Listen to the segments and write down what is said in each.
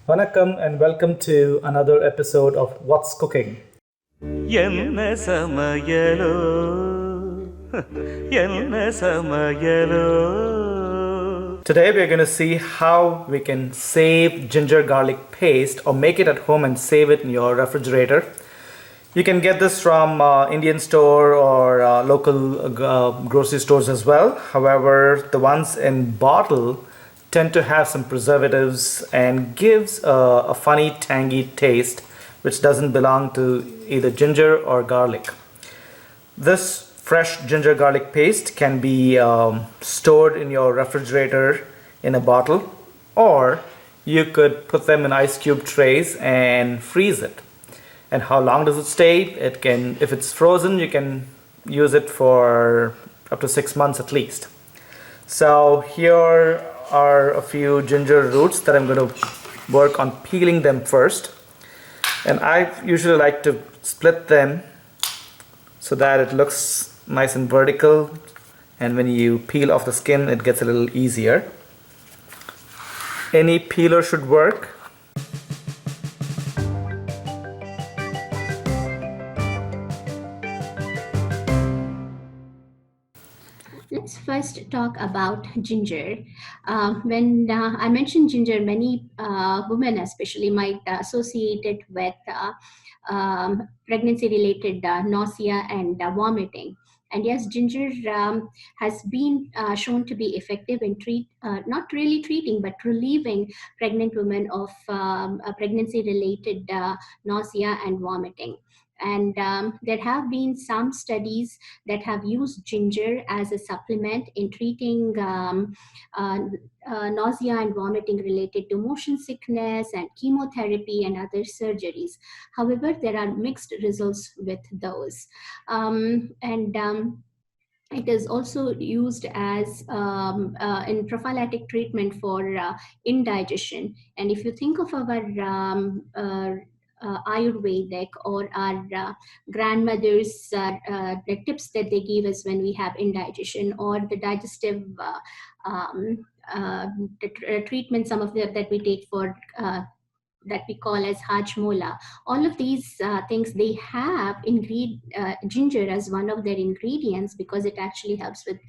Vanakkam and welcome to another episode of What's Cooking. என்ன சமையலோ என்ன சமையலோ. Today we're going to see how we can save ginger garlic paste or make it at home and save it in your refrigerator. You can get this from Indian store or local grocery stores as well. However, the ones in bottle tend to have some preservatives and gives a funny tangy taste which doesn't belong to either ginger or garlic. This fresh ginger garlic paste can be stored in your refrigerator in a bottle, or you could put them in ice cube trays and freeze it. And how long does it stay? It can, if it's frozen, you can use it for up to 6 months at least. So here are a few ginger roots that I'm going to work on peeling them first. And I usually like to split them so that it looks nice and vertical, and when you peel off the skin it gets a little easier. Any peeler should work. Let's first talk about ginger. When I mention ginger, many women especially might associate it with pregnancy-related nausea and vomiting. And yes, ginger has been shown to be effective in not really treating, but relieving pregnant women of pregnancy-related nausea and vomiting. And there have been some studies that have used ginger as a supplement in treating nausea and vomiting related to motion sickness and chemotherapy and other surgeries. However, there are mixed results with those. It is also used as in prophylactic treatment for indigestion. And if you think of our Ayurvedic or our grandmothers, the tips that they give us when we have indigestion or the digestive treatment, some of that we take for that we call as Hajmola. All of these things, they have ginger as one of their ingredients because it actually helps with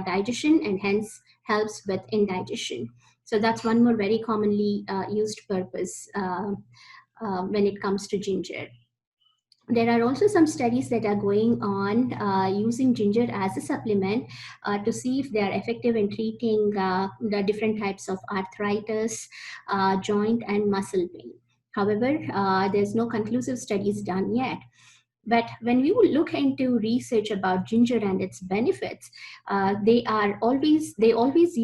digestion and hence helps with indigestion. So that's one more very commonly used purpose when it comes to ginger. There are also some studies that are going on using ginger as a supplement to see if they are effective in treating the different types of arthritis, joint and muscle pain. However, there's no conclusive studies done yet. But when we look into research about ginger and its benefits, they always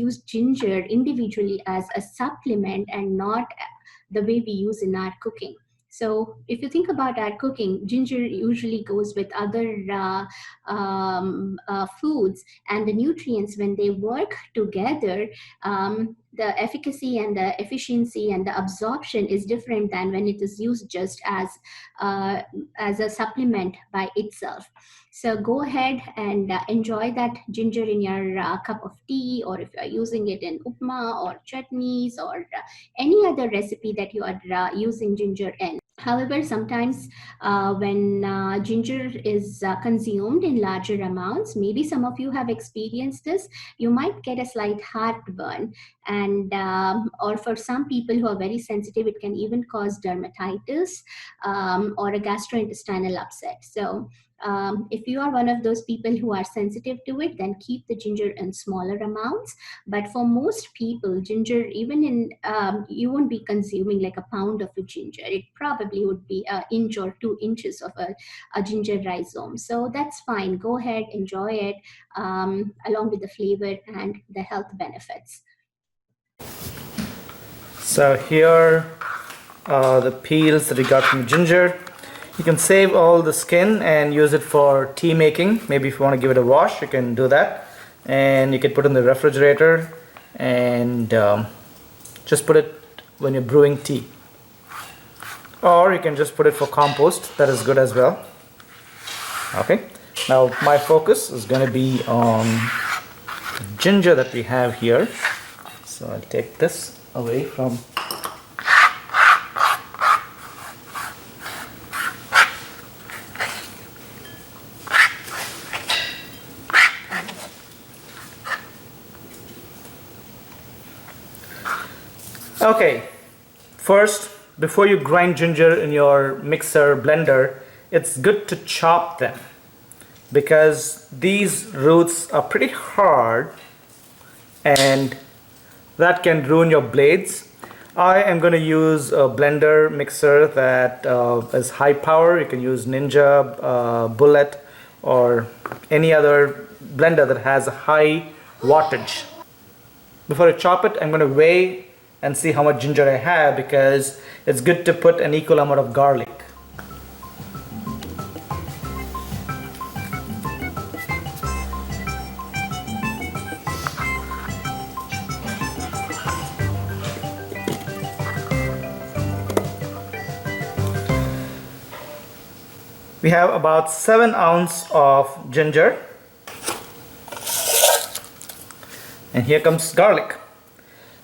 use ginger individually as a supplement and not the way we use in our cooking. So if you think about our cooking, ginger usually goes with other foods, and the nutrients, when they work together, the efficacy and the efficiency and the absorption is different than when it is used just as a supplement by itself. So go ahead and enjoy that ginger in your cup of tea, or if you are using it in upma or chutneys or any other recipe that you are using ginger in. However, sometimes when ginger is consumed in larger amounts, maybe some of you have experienced this, you might get a slight heartburn. And or for some people who are very sensitive, it can even cause dermatitis or a gastrointestinal upset. So if you are one of those people who are sensitive to it, then keep the ginger in smaller amounts. But for most people, ginger, even in, you won't be consuming like a pound of a ginger. It probably would be an inch or 2 inches of a ginger rhizome. So that's fine. Go ahead, enjoy it along with the flavor and the health benefits. So here are the peels that we got from ginger. You can save all the skin and use it for tea making. Maybe if you want to give it a wash, you can do that. And you can put it in the refrigerator and just put it when you're brewing tea. Or you can just put it for compost. That is good as well. Okay. Now my focus is going to be on the ginger that we have here. So I'll take this away from Okay, first, before you grind ginger in your mixer blender, it's good to chop them because these roots are pretty hard and that can ruin your blades. I am going to use a blender mixer that is high power. You can use Ninja, Bullet, or any other blender that has a high wattage. Before I chop it, I'm going to weigh and see how much ginger I have because it's good to put an equal amount of garlic. We have about 7 ounces of ginger. And here comes garlic.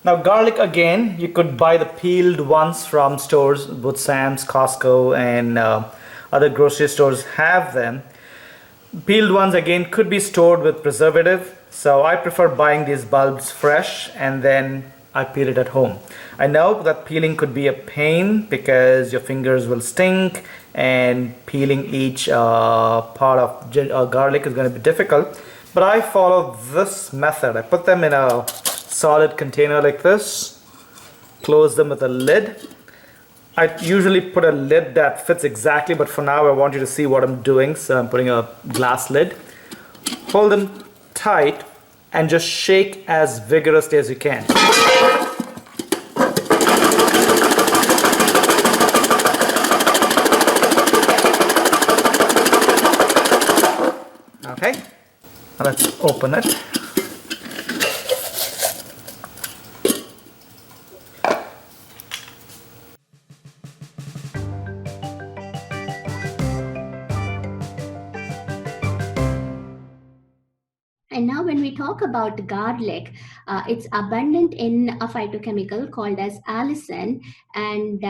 Now garlic, again, you could buy the peeled ones from stores. Both Sam's, Costco, and other grocery stores have them. Peeled ones again could be stored with preservative, so I prefer buying these bulbs fresh and then I peel it at home. I know that peeling could be a pain because your fingers will stink and peeling each part of garlic is going to be difficult, but I follow this method. I put them in a solid container like this, close them with a lid. I usually put a lid that fits exactly, but for now I want you to see what I'm doing, so I'm putting a glass lid. Hold them tight and just shake as vigorously as you can. Okay, now let's open it. And now when we talk about garlic, it's abundant in a phytochemical called as allicin. And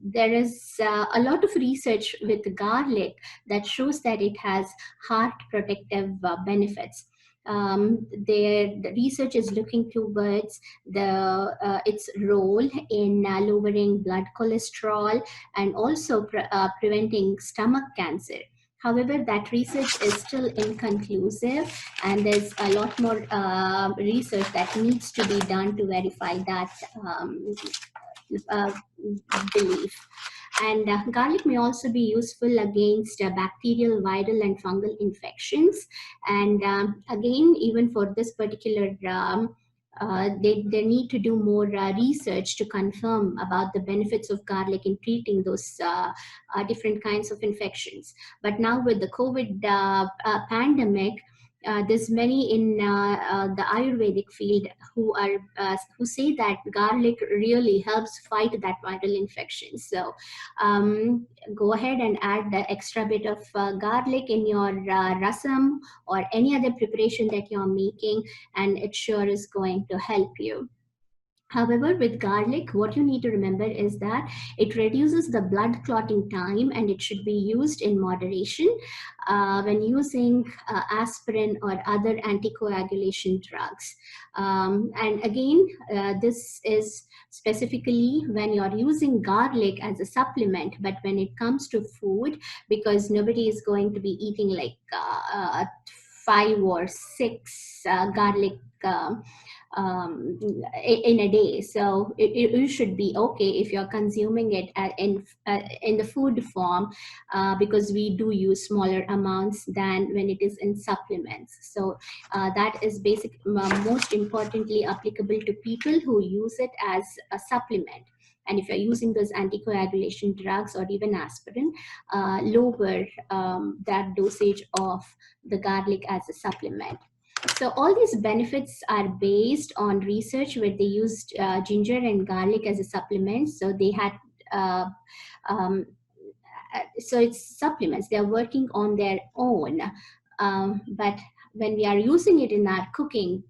there is a lot of research with garlic that shows that it has heart protective benefits. The research is looking towards its role in lowering blood cholesterol and also preventing stomach cancer. However, that research is still inconclusive, and there's a lot more research that needs to be done to verify that uh, belief. And garlic may also be useful against bacterial, viral, and fungal infections. And again, even for this particular they need to do more research to confirm about the benefits of garlic in treating those different kinds of infections. But now with the COVID pandemic, there's many in the Ayurvedic field who say that garlic really helps fight that viral infection. So go ahead and add the extra bit of garlic in your rasam or any other preparation that you're making, and it sure is going to help you. However, with garlic, what you need to remember is that it reduces the blood clotting time and it should be used in moderation when using aspirin or other anticoagulation drugs. And again, this is specifically when you're using garlic as a supplement, but when it comes to food, because nobody is going to be eating like 5 or 6 garlic in a day. So it should be okay if you're consuming it in the food form, because we do use smaller amounts than when it is in supplements. So that is most importantly applicable to people who use it as a supplement. And if you're using those anticoagulation drugs or even aspirin, lower that dosage of the garlic as a supplement. So all these benefits are based on research where they used ginger and garlic as a supplement. So they had, um, so it's supplements. They're working on their own. But when we are using it in our cooking,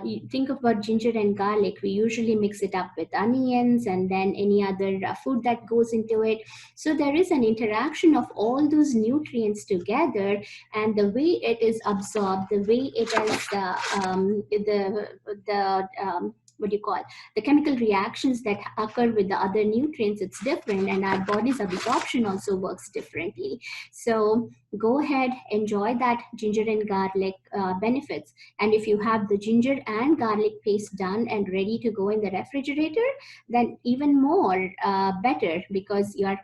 you think about ginger and garlic, we usually mix it up with onions and then any other food that goes into it. So there is an interaction of all those nutrients together, and the way it is absorbed, the way it is what do you call, the chemical reactions that occur with the other nutrients, it's different, and our body's absorption also works differently. So go ahead, enjoy that ginger and garlic benefits. And if you have the ginger and garlic paste done and ready to go in the refrigerator, then even more better, because you are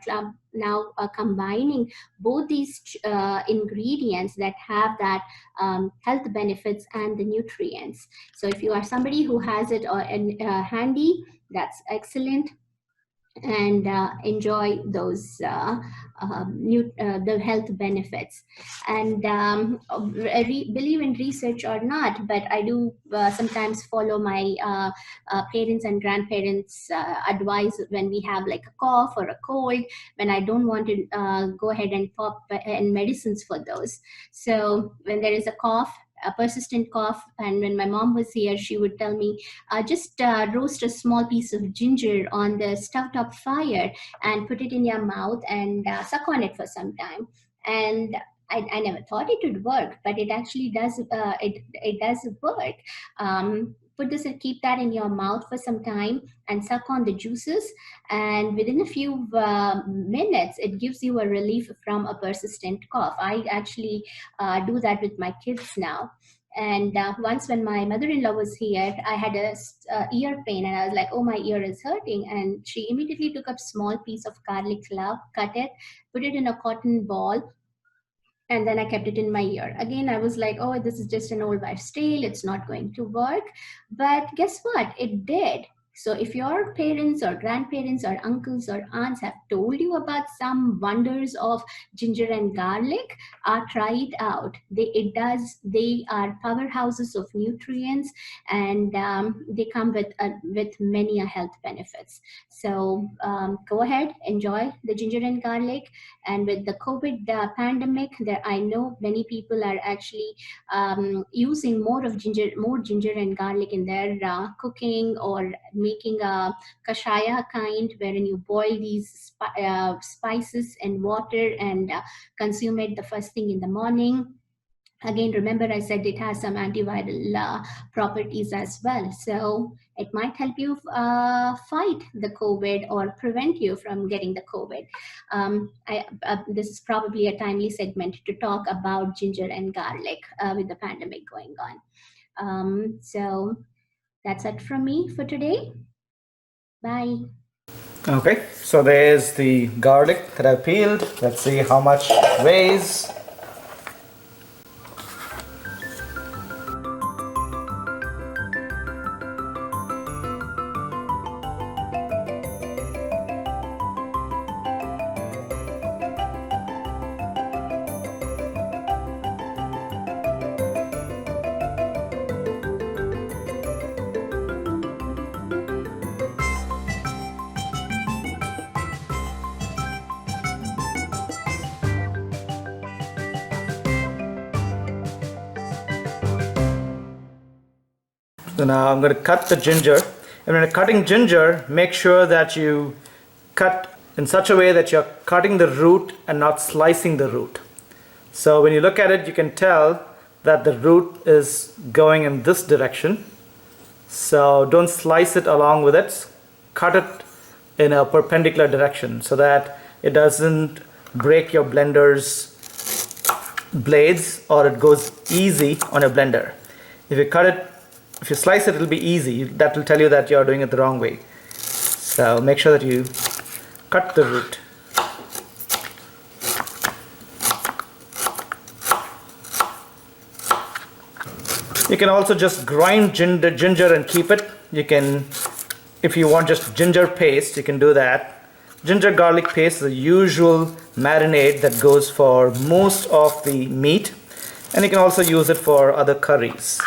now combining both these ingredients that have that health benefits and the nutrients. So if you are somebody who has it handy, that's excellent, and enjoy those the health benefits. And believe in research or not, but I do sometimes follow my parents and grandparents advice when we have like a cough or a cold, when I don't want to go ahead and pop and medicines for those. So when there is a cough, a persistent cough, and when my mom was here, she would tell me, just roast a small piece of ginger on the stove top fire and put it in your mouth and suck on it for some time. And I never thought it would work, but it actually does. It does work. Put this and keep that in your mouth for some time and suck on the juices. And within a few minutes, it gives you a relief from a persistent cough. I actually do that with my kids now. And once when my mother-in-law was here, I had a ear pain, and I was like, oh, my ear is hurting. And she immediately took a small piece of garlic clove, cut it, put it in a cotton ball, and then I kept it in my ear. Again, I was like, oh, this is just an old wives' tale. It's not going to work. But guess what? It did. So if your parents or grandparents or uncles or aunts have told you about some wonders of ginger and garlic, try it out. They are powerhouses of nutrients, and they come with many health benefits. So go ahead, enjoy the ginger and garlic. And with the COVID pandemic, there I know many people are actually using more ginger and garlic in their cooking, or making a kashaya kind, wherein you boil these spices in water and consume it the first thing in the morning. Again, remember I said it has some antiviral properties as well. So it might help you fight the COVID or prevent you from getting the COVID. This is probably a timely segment to talk about ginger and garlic with the pandemic going on. So that's it from me for today. Bye. Okay, so there's the garlic that I peeled. Let's see how much it weighs. So now I'm going to cut the ginger. And when you're cutting ginger, make sure that you cut in such a way that you're cutting the root and not slicing the root. So when you look at it, you can tell that the root is going in this direction. So don't slice it along with it. Cut it in a perpendicular direction so that it doesn't break your blender's blades, or it goes easy on your blender. If you slice it, it'll be easy. That will tell you that you're doing it the wrong way. So make sure that you cut the root. You can also just grind ginger and keep it. You can, if you want just ginger paste, you can do that. Ginger garlic paste is the usual marinade that goes for most of the meat, and you can also use it for other curries.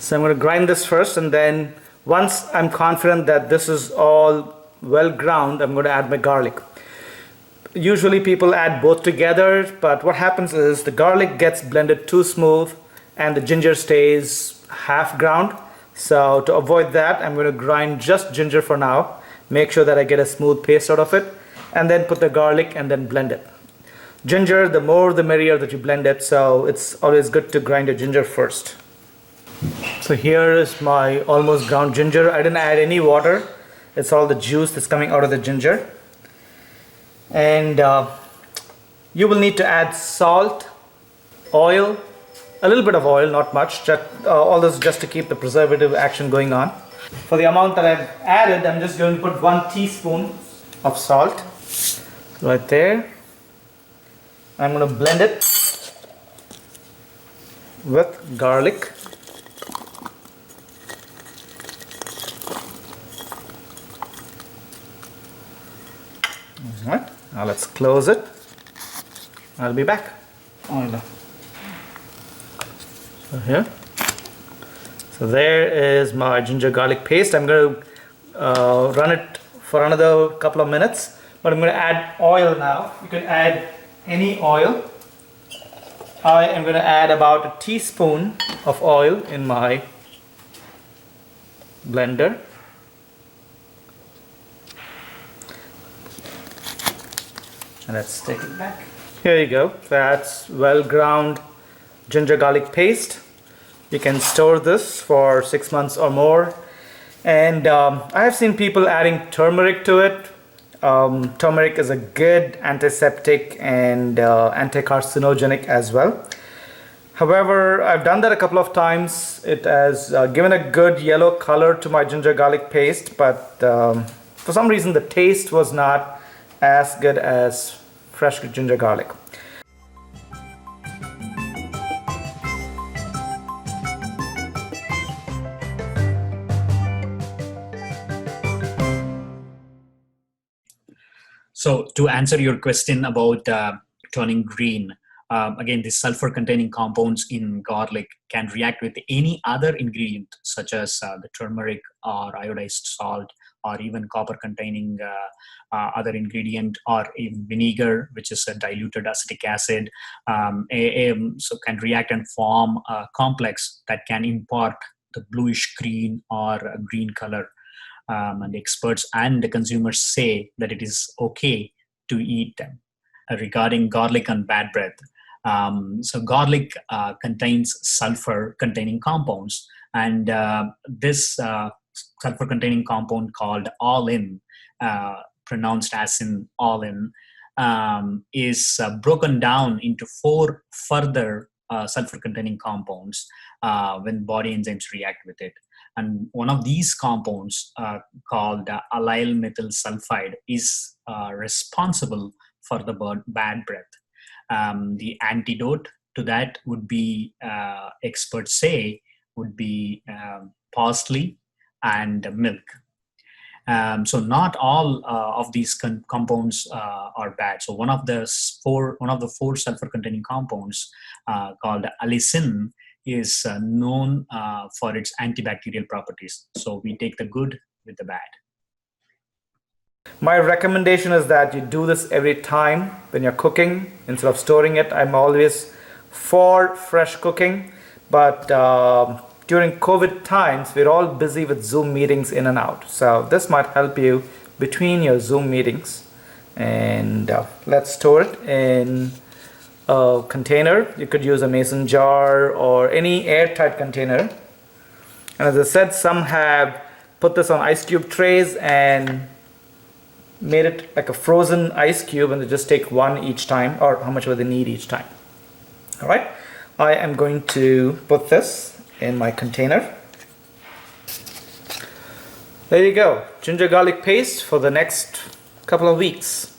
So I'm going to grind this first, and then once I'm confident that this is all well ground, I'm going to add my garlic. Usually people add both together, but what happens is the garlic gets blended too smooth and the ginger stays half ground. So to avoid that, I'm going to grind just ginger for now. Make sure that I get a smooth paste out of it, and then put the garlic and then blend it. Ginger, the more the merrier that you blend it, so it's always good to grind your ginger first. So here is my almost ground ginger. I didn't add any water. It's all the juice that's coming out of the ginger. And you will need to add salt, oil, a little bit of oil, not much, just, all this just to keep the preservative action going on. For the amount that I've added, I'm just going to put 1 teaspoon of salt right there. I'm going to blend it with garlic. All right, now let's close it. I'll be back. So here. So there is my ginger garlic paste. I'm going to run it for another couple of minutes, but I'm going to add oil now. You can add any oil. I am going to add about a teaspoon of oil in my blender. And let's take it back. Here you go. That's well ground ginger garlic paste. You can store this for 6 months or more. And I have seen people adding turmeric to it. Turmeric is a good antiseptic and anti-carcinogenic as well. However, I've done that a couple of times. It has given a good yellow color to my ginger garlic paste, but for some reason the taste was not as good as fresh ginger garlic. So to answer your question about turning green, again, the sulfur-containing compounds in garlic can react with any other ingredient, such as the turmeric or iodized salt, or even copper-containing other ingredient, or even vinegar, which is a diluted acetic acid. So can react and form a complex that can impart the bluish green or a green color. And the experts and the consumers say that it is okay to eat them. Regarding garlic and bad breath, so garlic contains sulfur-containing compounds, and this sulfur-containing compound called allin, pronounced as in allin, is broken down into 4 further sulfur-containing compounds when body enzymes react with it. And one of these compounds, called allyl methyl sulfide, is responsible for the bad breath. The antidote to that would be, experts say, would be parsley and milk. So not all of these compounds are bad. So one of the 4 sulfur-containing compounds, called allicin, is known for its antibacterial properties. So we take the good with the bad. My recommendation is that you do this every time when you're cooking instead of storing it. I'm always for fresh cooking, but during COVID times, we're all busy with Zoom meetings in and out. So this might help you between your Zoom meetings. And let's store it in a container. You could use a mason jar or any airtight container. And as I said, some have put this on ice cube trays and made it like a frozen ice cube, and they just take 1 each time, or how much will they need each time. All right, I am going to put this in my container. There you go, ginger garlic paste for the next couple of weeks.